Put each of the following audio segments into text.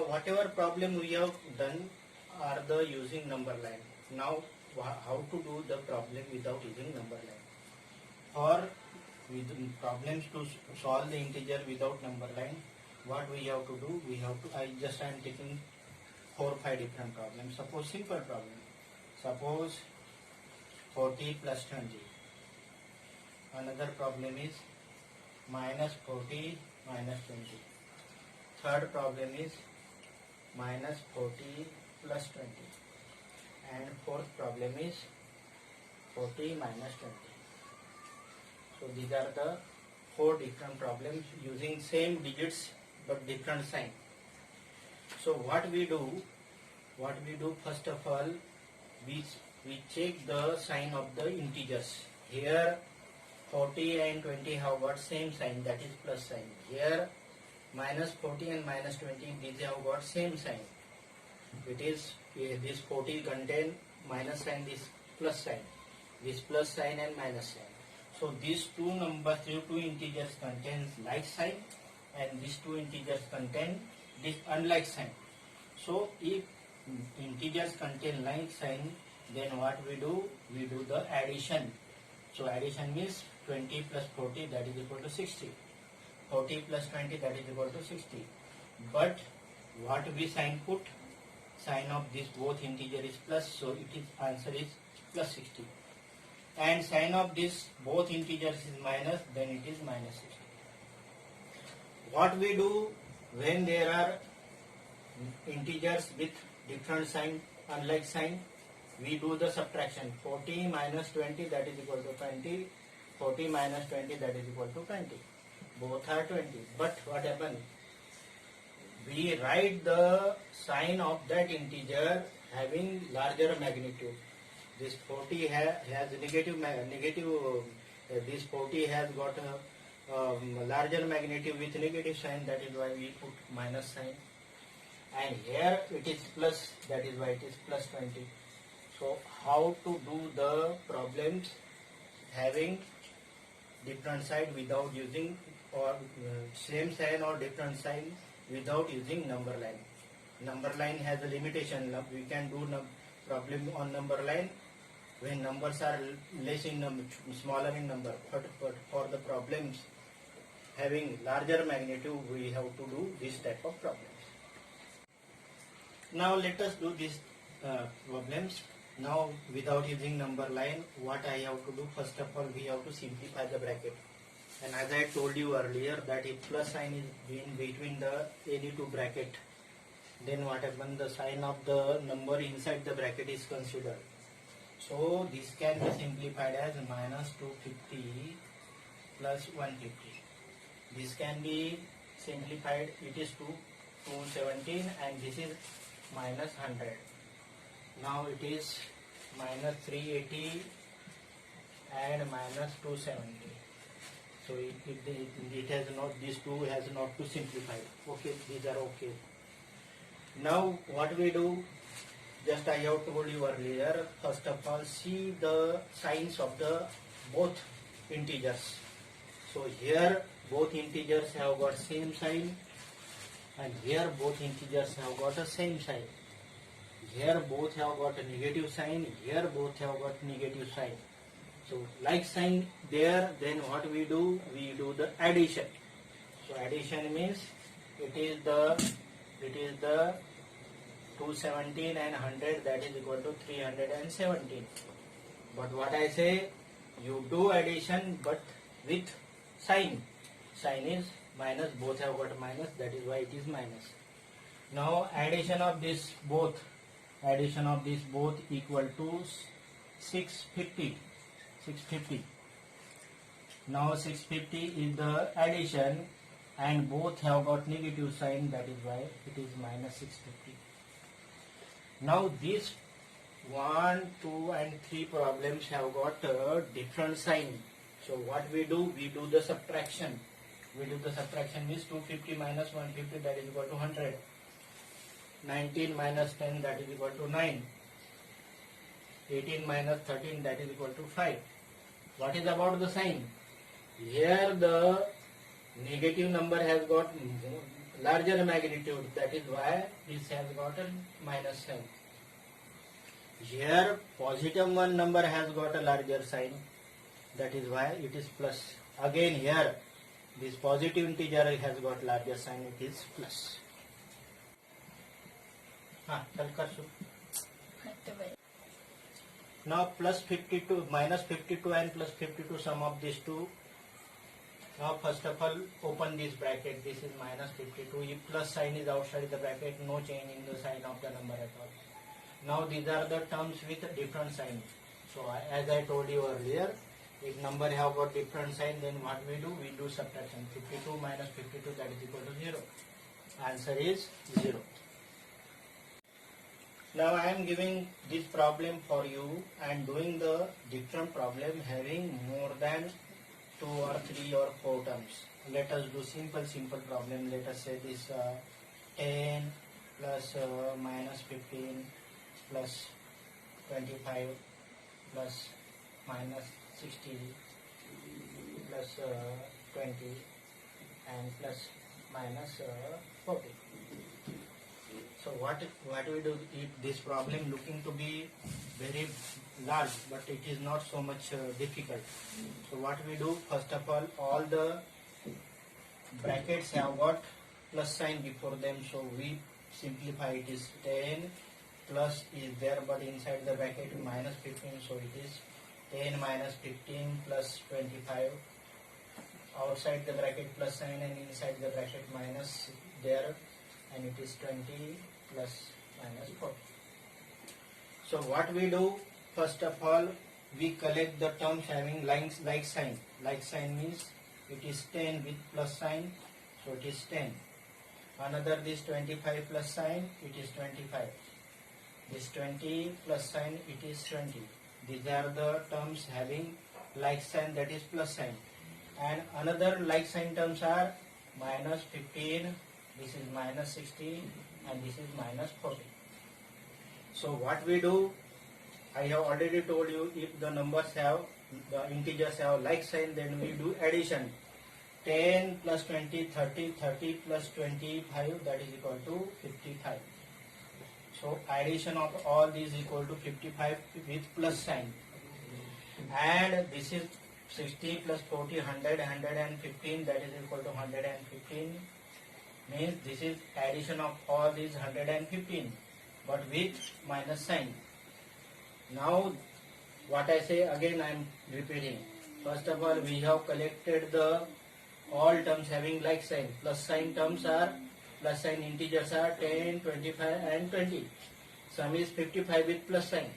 whatever problem we have done are the using number line. Now how to do the problem without using number line? For with problems to solve the integer without number line, what we have to do? We have to, I am taking 4 or 5 different problems. Suppose simple problem. Suppose 40 plus 20. Another problem is minus 40 minus 20. Third problem is minus 40 plus 20. And fourth problem is 40 minus 20. So these are the 4 different problems using same digits but different sign. So what we do first of all, we check the sign of the integers. Here 40 and 20 have got same sign, that is plus sign. Here minus 40 and minus 20, these have got same sign. It is this 40 contain minus sign, this plus sign, this plus sign and minus sign. So these two numbers, these two integers contains like sign, and these two integers contain this unlike sign. So if integers contain like sign, then what we do? We do the addition. So addition means 20 plus 40, that is equal to 60. 40 plus 20, that is equal to 60. But what we sign put? Sign of this both integer is plus, so it is answer is plus 60. And sign of this both integers is minus, then it is minus 60. What we do when there are integers with different sign, unlike sign? We do the subtraction. 40 minus 20, that is equal to 20. 40 minus 20, that is equal to 20. Both are 20. But what happens? We write the sign of that integer having larger magnitude. This 40 has negative, this 40 has got a larger magnitude with negative sign, that is why we put minus sign. And here it is plus, that is why it is plus 20. So how to do the problems having different sign without using, or same sign or different sign without using number line. Number line has a limitation. We can do problem on number line when numbers are less in number, smaller in number. But for the problems having larger magnitude, we have to do this type of problems. Now let us do these problems. Now without using number line, what I have to do? First of all, we have to simplify the bracket. And as I told you earlier, that if plus sign is in between the any two bracket, then what happens? The sign of the number inside the bracket is considered. So this can be simplified as minus 250 plus 150. This can be simplified. It is 217, and this is minus 100. Now it is minus 380 and minus 270. So it has not, these two has not to simplify. Okay, these are okay. Now what we do? Just I have told you earlier. First of all, see the signs of the both integers. So here both integers have got same sign, and here both integers have got a same sign. Here both have got a negative sign, here both have got negative sign. So like sign there, then what we do? We do the addition. So addition means it is the 217 and 100, that is equal to 317. But what I say, you do addition but with sign. Sign is minus, both have got minus, that is why it is minus. Now addition of this both equal to 650. Now 650 is the addition, and both have got negative sign, that is why it is minus 650. Now these 1, 2 and 3 problems have got a different sign. So what we do? We do the subtraction. Means 250 minus 150, that is equal to 100. 19 minus 10, that is equal to 9. 18 minus 13, that is equal to 5. What is about the sign? Here the negative number has got larger magnitude, that is why this has got a minus sign. Here positive one number has got a larger sign, that is why it is plus. Again here this positive integer has got larger sign, it is plus. Now plus 52, minus 52 and plus 52, sum of these two. Now first of all open this bracket, this is minus 52. If plus sign is outside the bracket, no change in the sign of the number at all. Now these are the terms with different sign. So as I told you earlier, if number have got different sign, then what we do? We do subtraction. 52 minus 52, that is equal to 0. Answer is 0. Now I am giving this problem for you and doing the different problem having more than 2 or 3 or 4 terms. Let us do simple problem. Let us say this 10 plus minus 15 plus 25 plus minus 60 plus 20 and plus minus 40. So what we do, if this problem looking to be very large, but it is not so much difficult. So what we do, first of all the brackets have got plus sign before them, so we simplify. It is 10 plus is there, but inside the bracket minus 15, so it is 10 minus 15 plus 25. Outside the bracket plus sign and inside the bracket minus there, and it is 20 plus minus 40. So what we do, first of all we collect the terms having like sign. Like sign means it is 10 with plus sign, so it is 10. Another this 25 plus sign, it is 25. This 20 plus sign, it is 20. These are the terms having like sign, that is plus sign. And another like sign terms are minus 15, this is minus 60, and this is minus 40. So what we do, I have already told you, if the numbers have, the integers have like sign, then we do addition. 10 plus 20, 30, 30 plus 25, that is equal to 55. So addition of all these equal to 55 with plus sign. And this is 60 plus 40, 100, 115, that is equal to 115. Means this is addition of all these 115, but with minus sign. Now what I say again, I am repeating. First of all we have collected the all terms having like sign. Plus sign terms are, plus sign integers are 10, 25 and 20. Sum is 55 with plus sign.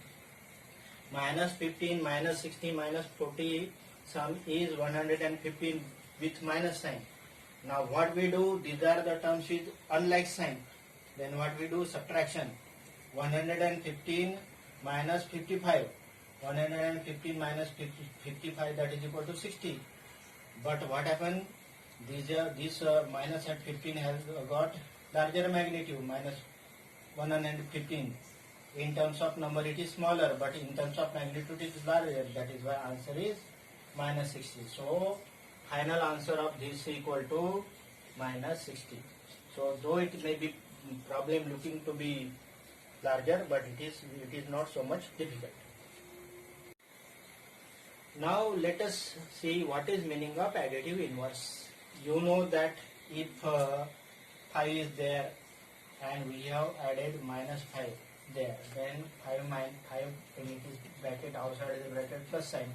Minus 15, minus 60, minus 40, sum is 115 with minus sign. Now what we do, these are the terms with unlike sign. Then what we do, subtraction. 115 minus 55. 115 minus 55, that is equal to 60. But what happened? This minus at 15 has got larger magnitude, minus 115. In terms of number it is smaller, but in terms of magnitude it is larger. That is why answer is minus 60. So final answer of this equal to minus 60. So though it may be problem looking to be larger, but it is not so much difficult. Now let us see what is meaning of additive inverse. You know that if 5 is there and we have added minus 5 there, then 5 minus 5 when it is bracket outside the bracket plus sign,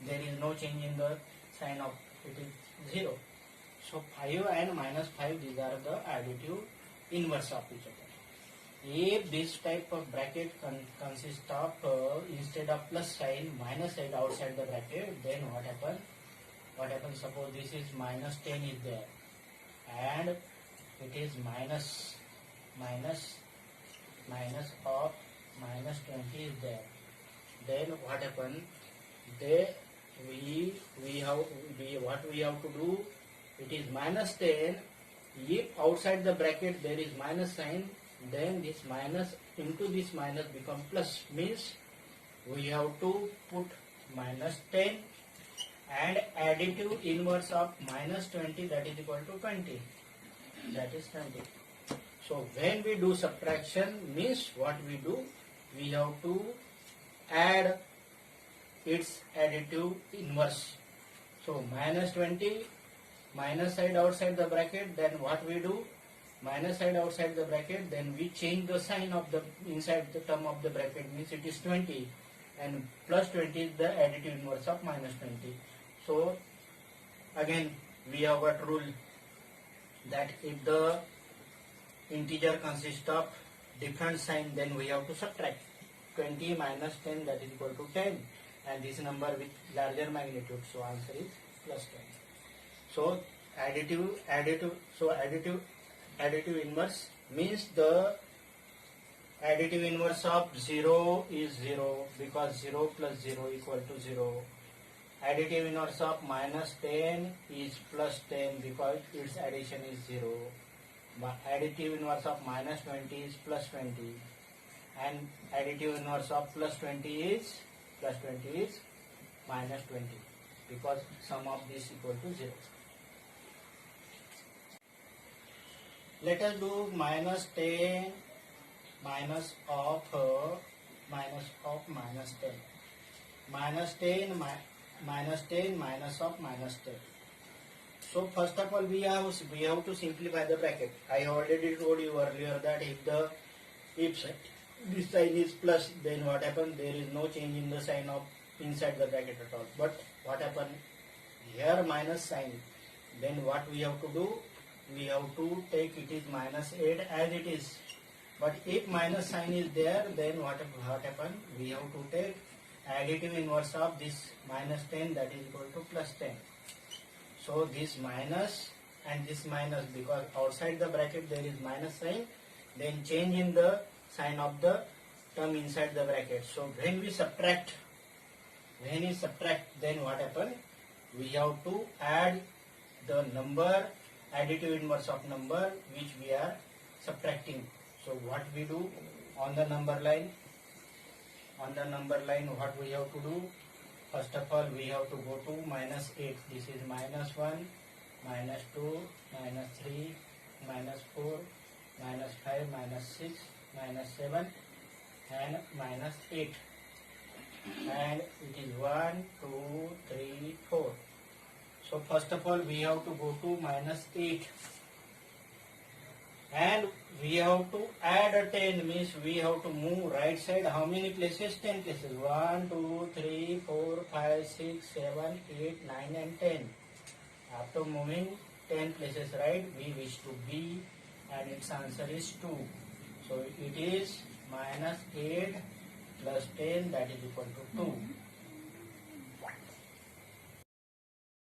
there is no change in the sign of it is 0. So 5 and minus 5, these are the additive inverse of each other. If this type of bracket consists of instead of plus sign minus sign outside the bracket, then what happens? Suppose this is minus 10 is there and it is minus of minus 20 is there. Then what happens? What we have to do? It is minus 10. If outside the bracket there is minus sign, then this minus into this minus become plus. Means we have to put minus 10 and additive inverse of minus 20, that is equal to 20. that is 20. So when we do subtraction, means what we do, we have to add its additive inverse. So minus 20, minus side outside the bracket, then what we do, minus side outside the bracket, then we change the sign of the inside the term of the bracket, means it is 20, and plus 20 is the additive inverse of minus 20. So again we have got rule that if the integer consists of different sign, then we have to subtract. 20 minus 10, that is equal to 10, and this number with larger magnitude, so answer is plus 10. So additive inverse means the additive inverse of 0 is 0, because 0 plus 0 equal to 0. Additive inverse of minus 10 is plus 10, because its addition is 0. Additive inverse of minus 20 is plus 20, and additive inverse of plus 20 is minus 20, because sum of this equal to 0. Let us do minus 10 minus of minus 10. Minus 10 minus of minus 10. So first of all we have to simplify the bracket. I already told you earlier that if this sign is plus, then what happens, there is no change in the sign of inside the bracket at all. But what happens here, minus sign, then what we have to do, we have to take it is minus 8 as it is. But if minus sign is there, then what happens, we have to take additive inverse of this minus 10, that is equal to plus 10. So this minus and this minus, because outside the bracket there is minus sign, then change in the sign of the term inside the bracket. So when we subtract, then what happens, we have to add the number, additive inverse of number which we are subtracting. So what we do on the number line, what we have to do, first of all we have to go to minus 8. This is minus 1, minus 2, minus 3, minus 4, minus 5, minus 6, minus 7, and minus 8. And it is 1, 2, 3, 4. So first of all we have to go to minus 8. And we have to add a 10, means we have to move right side how many places? 10 places. 1, 2, 3, 4, 5, 6, 7, 8, 9 and 10. After moving 10 places right, we wish to B, and its answer is 2. So it is minus 8 plus 10, that is equal to 2.